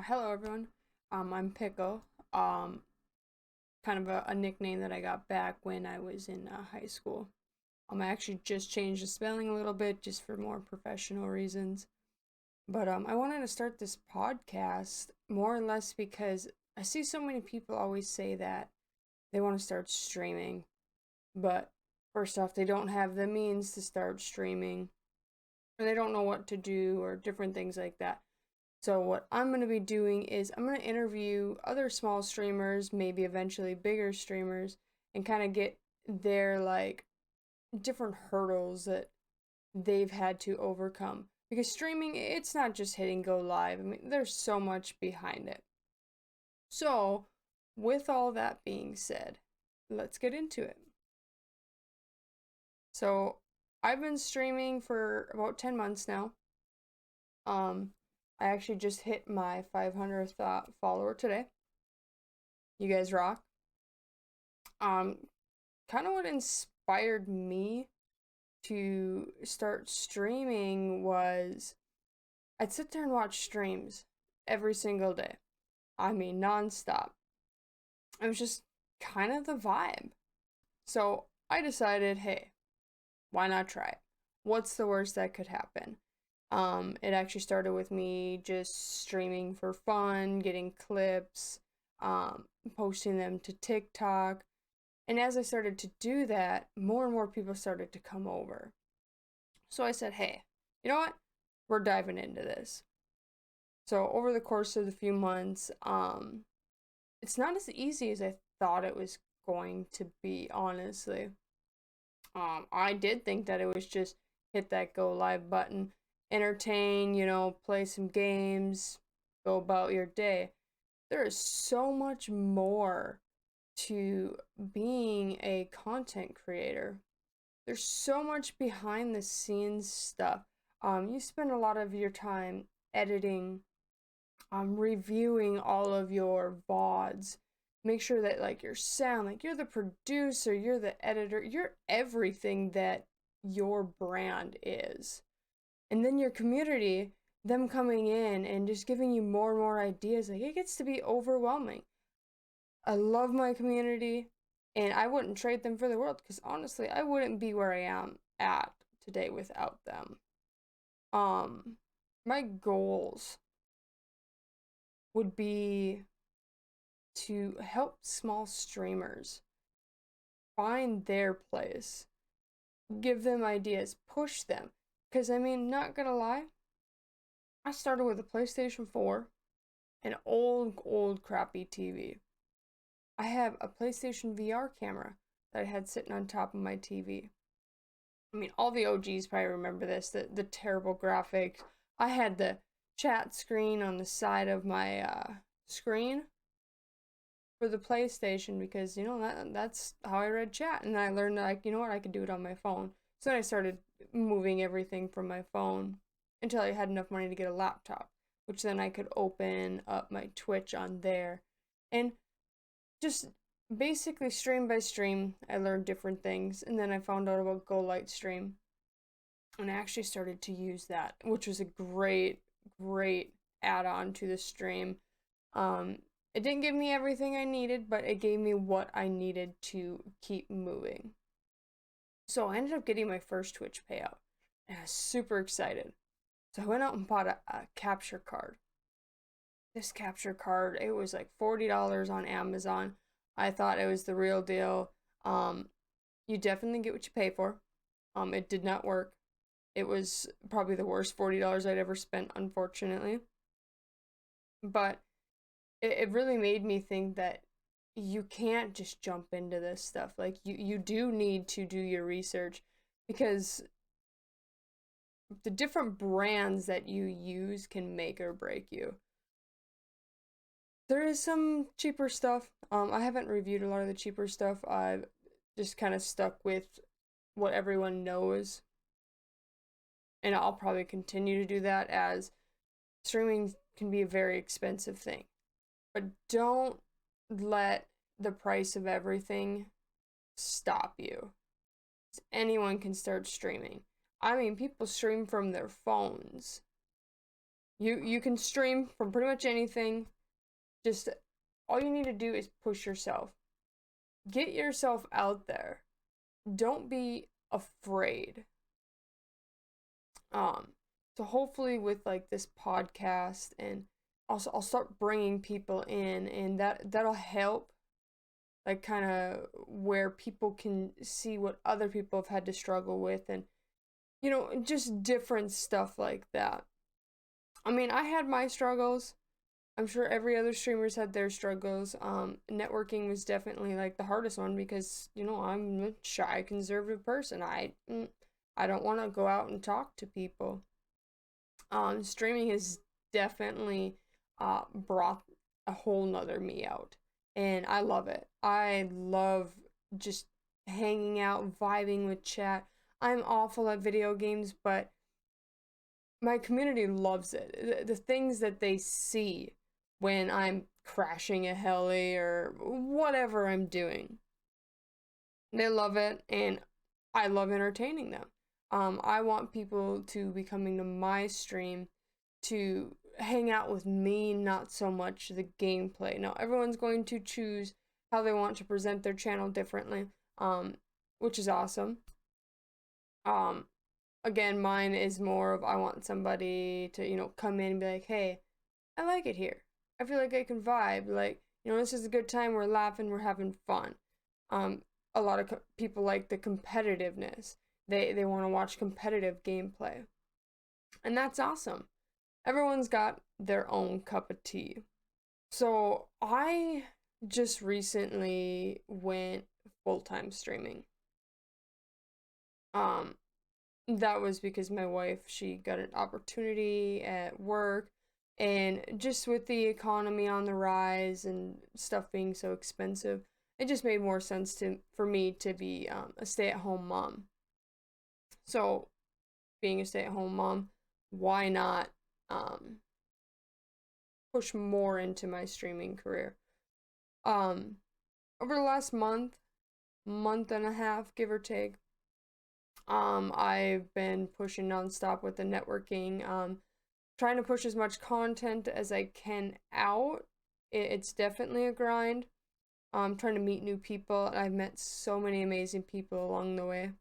Hello everyone. I'm Pickle. Um, Kind of a nickname that I got back when I was in high school. I actually just changed the spelling a little bit just for more professional reasons. But I wanted to start this podcast more or less because I see so many people always say that they want to start streaming, but first off, they don't have the means to start streaming, or they don't know what to do, or different things like that. So what I'm going to be doing is I'm going to interview other small streamers, maybe eventually bigger streamers, and kind of get their different hurdles that they've had to overcome. Because streaming, it's not just hitting go live. I mean, there's so much behind it. So, with all that being said, let's get into it. So, I've been streaming for about 10 months now. Um, I actually just hit my 500th follower today. You guys rock. Um, Kind of what inspired me to start streaming was I'd sit there and watch streams every single day. I mean, nonstop. It was just kind of the vibe. So I decided, hey, why not try it? What's the worst that could happen? It actually started with me just streaming for fun, getting clips, um, posting them to TikTok. And as I started to do that, more and more people started to come over. So I said, hey, you know what? We're diving into this. So over the course of the few months, it's not as easy as I thought it was going to be, honestly. I did think that it was just hit that go live button, entertain, play some games, go about your day. There is so much more to being a content creator. There's so much behind the scenes stuff. You spend a lot of your time editing, reviewing all of your VODs. Make sure that your sound, you're the producer, you're the editor, you're everything that your brand is. And then your community, them coming in and just giving you more and more ideas, it gets to be overwhelming. I love my community and I wouldn't trade them for the world because honestly, I wouldn't be where I am at today without them. Um my goals would be to help small streamers find their place, give them ideas, push them. Cuz I mean, not going to lie, I started with a PlayStation 4, an old crappy TV. I have a PlayStation VR camera that I had sitting on top of my TV. I mean, all the OGs probably remember this, the terrible graphics. I had the chat screen on the side of my screen for the PlayStation because, that's how I read chat. And I learned that, I could do it on my phone. So then I started moving everything from my phone until I had enough money to get a laptop, which then I could open up my Twitch on there. And just basically stream by stream, I learned different things, and then I found out about Go Light Stream, and I actually started to use that, which was a great add-on to the stream. Um, it didn't give me everything I needed, but it gave me what I needed to keep moving. So I ended up getting my first Twitch payout, and I was super excited. So I went out and bought a capture card. This capture card, it was like $40 on Amazon. I thought it was the real deal. Um, you definitely get what you pay for. It did not work. It was probably the worst $40 I'd ever spent, unfortunately. But it really made me think that you can't just jump into this stuff. Like you do need to do your research because the different brands that you use can make or break you. There is some cheaper stuff. I haven't reviewed a lot of the cheaper stuff. I've just kind of stuck with what everyone knows. And I'll probably continue to do that as streaming can be a very expensive thing. But don't let the price of everything stop you. Anyone can start streaming. I mean, people stream from their phones. You can stream from pretty much anything. Just all you need to do is push yourself. Get yourself out there. Don't be afraid. Um, so hopefully with like this podcast, and also I'll start bringing people in, and that'll help, like kind of where people can see what other people have had to struggle with, and just different stuff like that. I mean, I had my struggles. I'm sure every other streamer's had their struggles. Networking was definitely like the hardest one because I'm a shy, conservative person. I don't want to go out and talk to people. Streaming has definitely brought a whole nother me out, and I love it. I love just hanging out, vibing with chat. I'm awful at video games, but my community loves it. The things that they see when I'm crashing a heli or whatever I'm doing, they love it, and I love entertaining them. I want people to be coming to my stream to hang out with me, not so much the gameplay. Now, everyone's going to choose how they want to present their channel differently, which is awesome. Again, mine is more of I want somebody to, come in and be like, hey, I like it here. I feel like I can vibe. Like, this is a good time. We're laughing. We're having fun. A lot of people like the competitiveness. They want to watch competitive gameplay. And that's awesome. Everyone's got their own cup of tea. So I just recently went full-time streaming. That was because my wife, she got an opportunity at work, and just with the economy on the rise and stuff being so expensive, it just made more sense for me to be a stay-at-home mom. So, being a stay-at-home mom, why not push more into my streaming career? Over the last month and a half, give or take, I've been pushing nonstop with the networking, trying to push as much content as I can out. It's definitely a grind. Trying to meet new people. I've met so many amazing people along the way.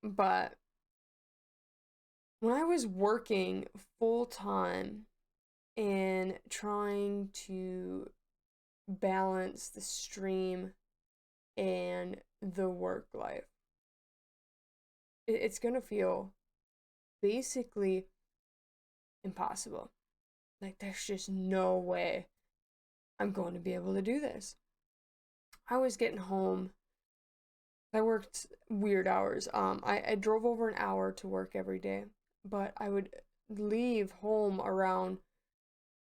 But when I was working full time and trying to balance the stream and the work life, it's gonna feel basically impossible. Like, there's just no way I'm going to be able to do this. I was getting home. I worked weird hours. I drove over an hour to work every day, but I would leave home around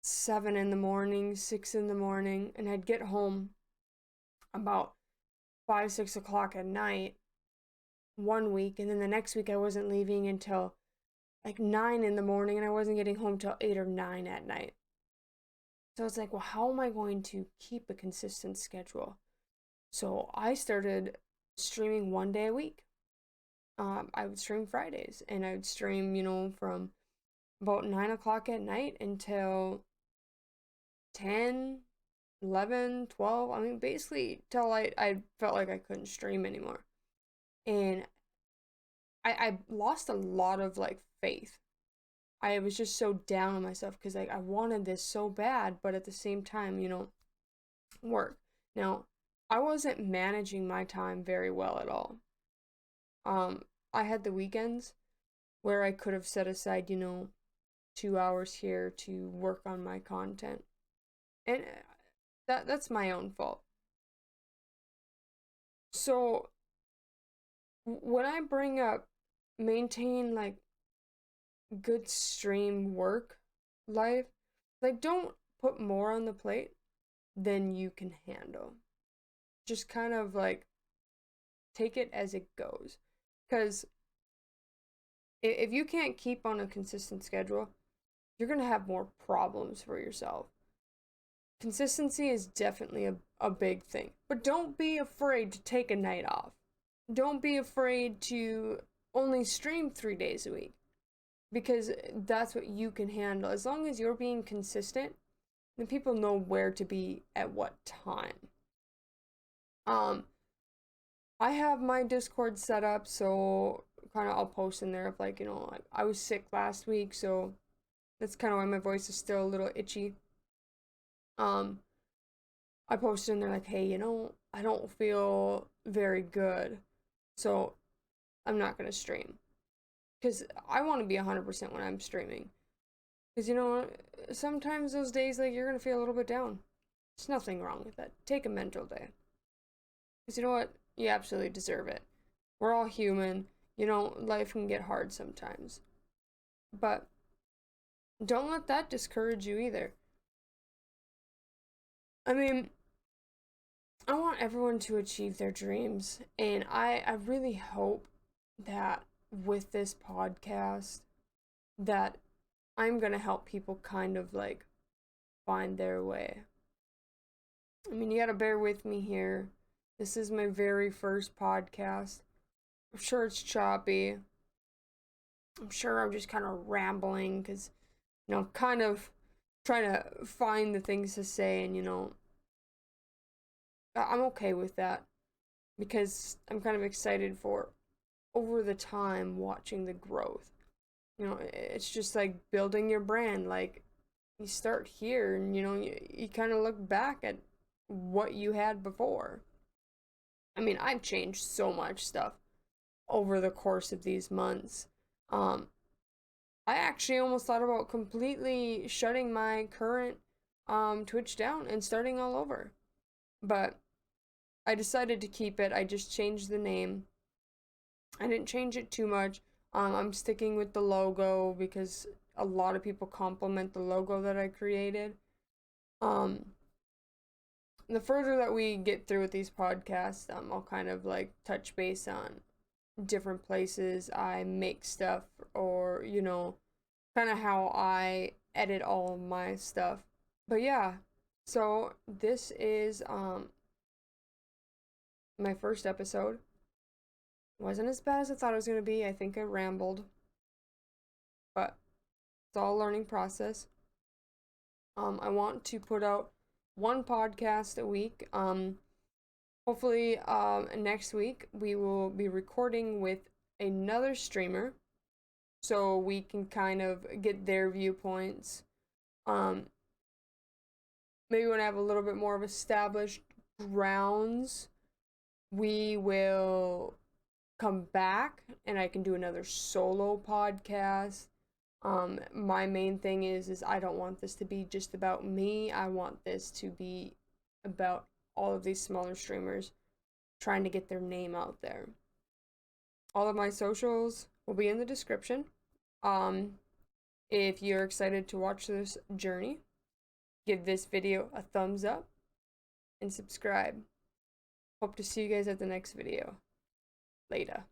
7 in the morning, 6 in the morning, and I'd get home about 5, 6 o'clock at night one week, and then the next week I wasn't leaving until like 9 in the morning, and I wasn't getting home till 8 or 9 at night. So it's like, well, how am I going to keep a consistent schedule? So I started streaming one day a week. I would stream Fridays, and I would stream, from about 9 o'clock at night until 10, 11, 12. I mean, basically, till I felt like I couldn't stream anymore. And I lost a lot of like faith. I was just so down on myself because like I wanted this so bad, but at the same time, work. Now, I wasn't managing my time very well at all. I had the weekends where I could have set aside, 2 hours here to work on my content. And that's my own fault. So when I bring up maintain like good stream work life, like don't put more on the plate than you can handle. Just kind of like take it as it goes. Because if you can't keep on a consistent schedule, you're going to have more problems for yourself. Consistency is definitely a big thing. But don't be afraid to take a night off. Don't be afraid to only stream 3 days a week. because that's what you can handle. As long as you're being consistent, then people know where to be at what time. I have my Discord set up, so kind of I'll post in there of like, like I was sick last week, so that's kind of why my voice is still a little itchy. I posted in there like, hey, I don't feel very good, so I'm not gonna stream. Because I want to be 100% when I'm streaming. Because, sometimes those days, like, you're gonna feel a little bit down. There's nothing wrong with that. Take a mental day. Because you know what? You absolutely deserve it. We're all human. Life can get hard sometimes. But don't let that discourage you either. I mean, I want everyone to achieve their dreams. And I really hope that with this podcast, that I'm gonna help people kind of like find their way. I mean, you gotta bear with me here. This is my very first podcast. I'm sure it's choppy. I'm sure I'm just kind of rambling because, kind of trying to find the things to say, and, I'm okay with that because I'm kind of excited for over the time watching the growth. It's just like building your brand. Like, you start here and, you kind of look back at what you had before. I mean, I've changed so much stuff over the course of these months. I actually almost thought about completely shutting my current Twitch down and starting all over. But I decided to keep it. I just changed the name. I didn't change it too much. I'm sticking with the logo because a lot of people compliment the logo that I created. The further that we get through with these podcasts, I'll kind of like touch base on different places I make stuff, or kind of how I edit all of my stuff. But yeah, so this is my first episode. Wasn't as bad as I thought it was going to be. I think I rambled, but it's all a learning process. I want to put out one podcast a week. Hopefully, next week we will be recording with another streamer, so we can kind of get their viewpoints. Maybe when I have a little bit more of established grounds, we will come back and I can do another solo podcast. My main thing is I don't want this to be just about me. I want this to be about all of these smaller streamers trying to get their name out there. All of my socials will be in the description. If you're excited to watch this journey, give this video a thumbs up and subscribe. Hope to see you guys at the next video. Later.